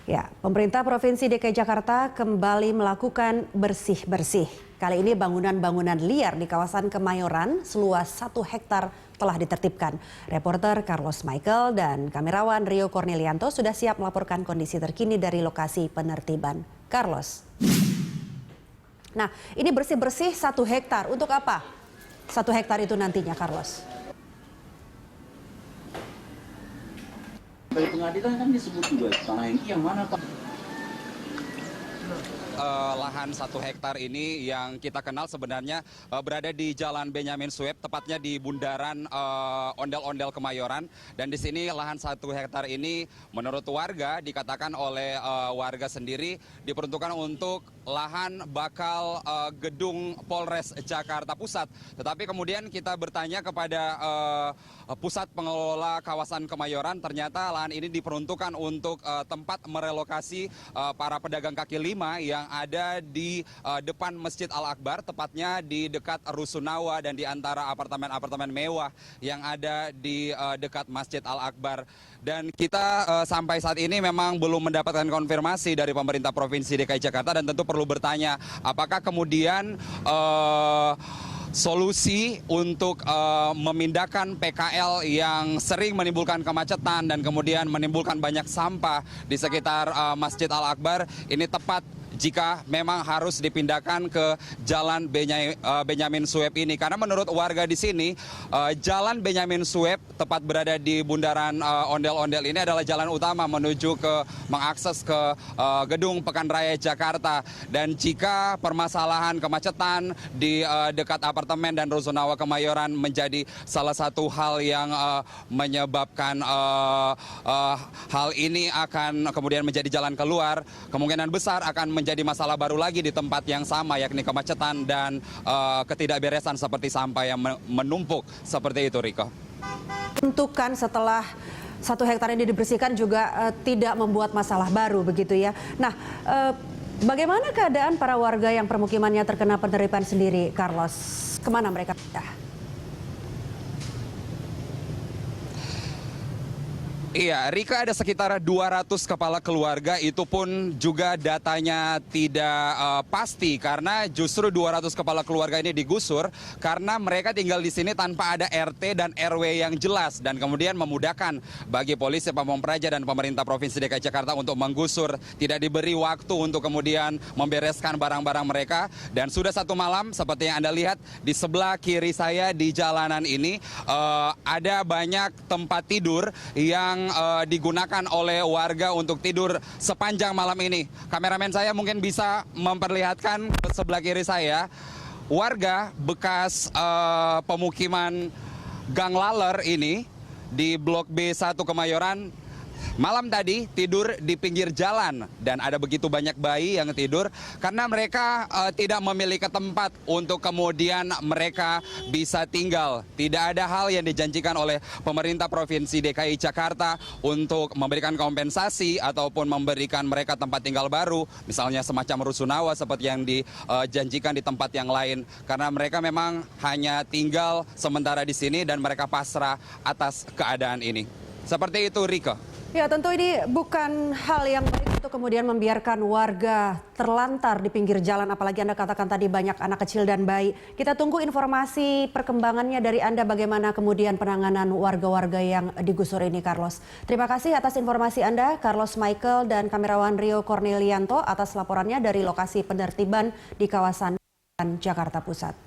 Ya, pemerintah Provinsi DKI Jakarta kembali melakukan bersih-bersih. Kali ini bangunan-bangunan liar di kawasan Kemayoran seluas 1 hektar telah ditertibkan. Reporter Carlos Michael dan kamerawan Rio Cornelianto sudah siap melaporkan kondisi terkini dari lokasi penertiban. Carlos. Nah, ini bersih-bersih 1 hektar. Untuk apa 1 hektar itu nantinya, Carlos? Dari pengadilan kan disebut juga tanah yang mana, Pak? Lahan 1 hektar ini yang kita kenal sebenarnya berada di Jalan Benyamin Sueb, tepatnya di bundaran Ondel-Ondel Kemayoran. Dan di sini lahan 1 hektar ini menurut warga, dikatakan oleh warga sendiri, diperuntukkan untuk lahan bakal gedung Polres Jakarta Pusat. Tetapi kemudian kita bertanya kepada pusat pengelola kawasan Kemayoran, ternyata lahan ini diperuntukkan untuk tempat merelokasi para pedagang kaki lima yang ada di depan Masjid Al-Akbar, tepatnya di dekat Rusunawa dan di antara apartemen-apartemen mewah yang ada di dekat Masjid Al-Akbar. Dan kita sampai saat ini memang belum mendapatkan konfirmasi dari pemerintah Provinsi DKI Jakarta, dan tentu perlu bertanya apakah kemudian solusi untuk memindahkan PKL yang sering menimbulkan kemacetan dan kemudian menimbulkan banyak sampah di sekitar Masjid Al-Akbar ini tepat jika memang harus dipindahkan ke Jalan Benyamin Sueb ini. Karena menurut warga di sini, Jalan Benyamin Sueb tepat berada di bundaran Ondel-Ondel ini adalah jalan utama menuju ke mengakses ke gedung Pekan Raya Jakarta. Dan jika permasalahan kemacetan di dekat apartemen dan Rusunawa Kemayoran menjadi salah satu hal yang menyebabkan hal ini akan kemudian menjadi jalan keluar, kemungkinan besar akan menjadi masalah baru lagi di tempat yang sama, yakni kemacetan dan ketidakberesan seperti sampah yang menumpuk seperti itu, Riko. Tentukan setelah 1 hektar ini dibersihkan juga tidak membuat masalah baru begitu ya. Nah, bagaimana keadaan para warga yang permukimannya terkena penerimaan sendiri, Carlos? Kemana mereka pindah? Iya, Rika, ada sekitar 200 kepala keluarga, itu pun juga datanya tidak pasti karena justru 200 kepala keluarga ini digusur karena mereka tinggal di sini tanpa ada RT dan RW yang jelas, dan kemudian memudahkan bagi polisi, Pamong Praja dan pemerintah Provinsi DKI Jakarta untuk menggusur, tidak diberi waktu untuk kemudian membereskan barang-barang mereka. Dan sudah 1 malam seperti yang Anda lihat di sebelah kiri saya di jalanan ini ada banyak tempat tidur yang digunakan oleh warga untuk tidur sepanjang malam ini. Kameramen saya mungkin bisa memperlihatkan ke sebelah kiri saya, warga bekas pemukiman Gang Laler ini di Blok B1 Kemayoran malam tadi tidur di pinggir jalan, dan ada begitu banyak bayi yang tidur karena mereka tidak memiliki tempat untuk kemudian mereka bisa tinggal. Tidak ada hal yang dijanjikan oleh pemerintah Provinsi DKI Jakarta untuk memberikan kompensasi ataupun memberikan mereka tempat tinggal baru, misalnya semacam Rusunawa seperti yang dijanjikan di tempat yang lain, karena mereka memang hanya tinggal sementara di sini dan mereka pasrah atas keadaan ini. Seperti itu, Rika. Ya, tentu ini bukan hal yang baik untuk kemudian membiarkan warga terlantar di pinggir jalan, apalagi Anda katakan tadi banyak anak kecil dan bayi. Kita tunggu informasi perkembangannya dari Anda, bagaimana kemudian penanganan warga-warga yang digusur ini, Carlos. Terima kasih atas informasi Anda, Carlos Michael dan kamerawan Rio Cornelianto atas laporannya dari lokasi penertiban di kawasan Jakarta Pusat.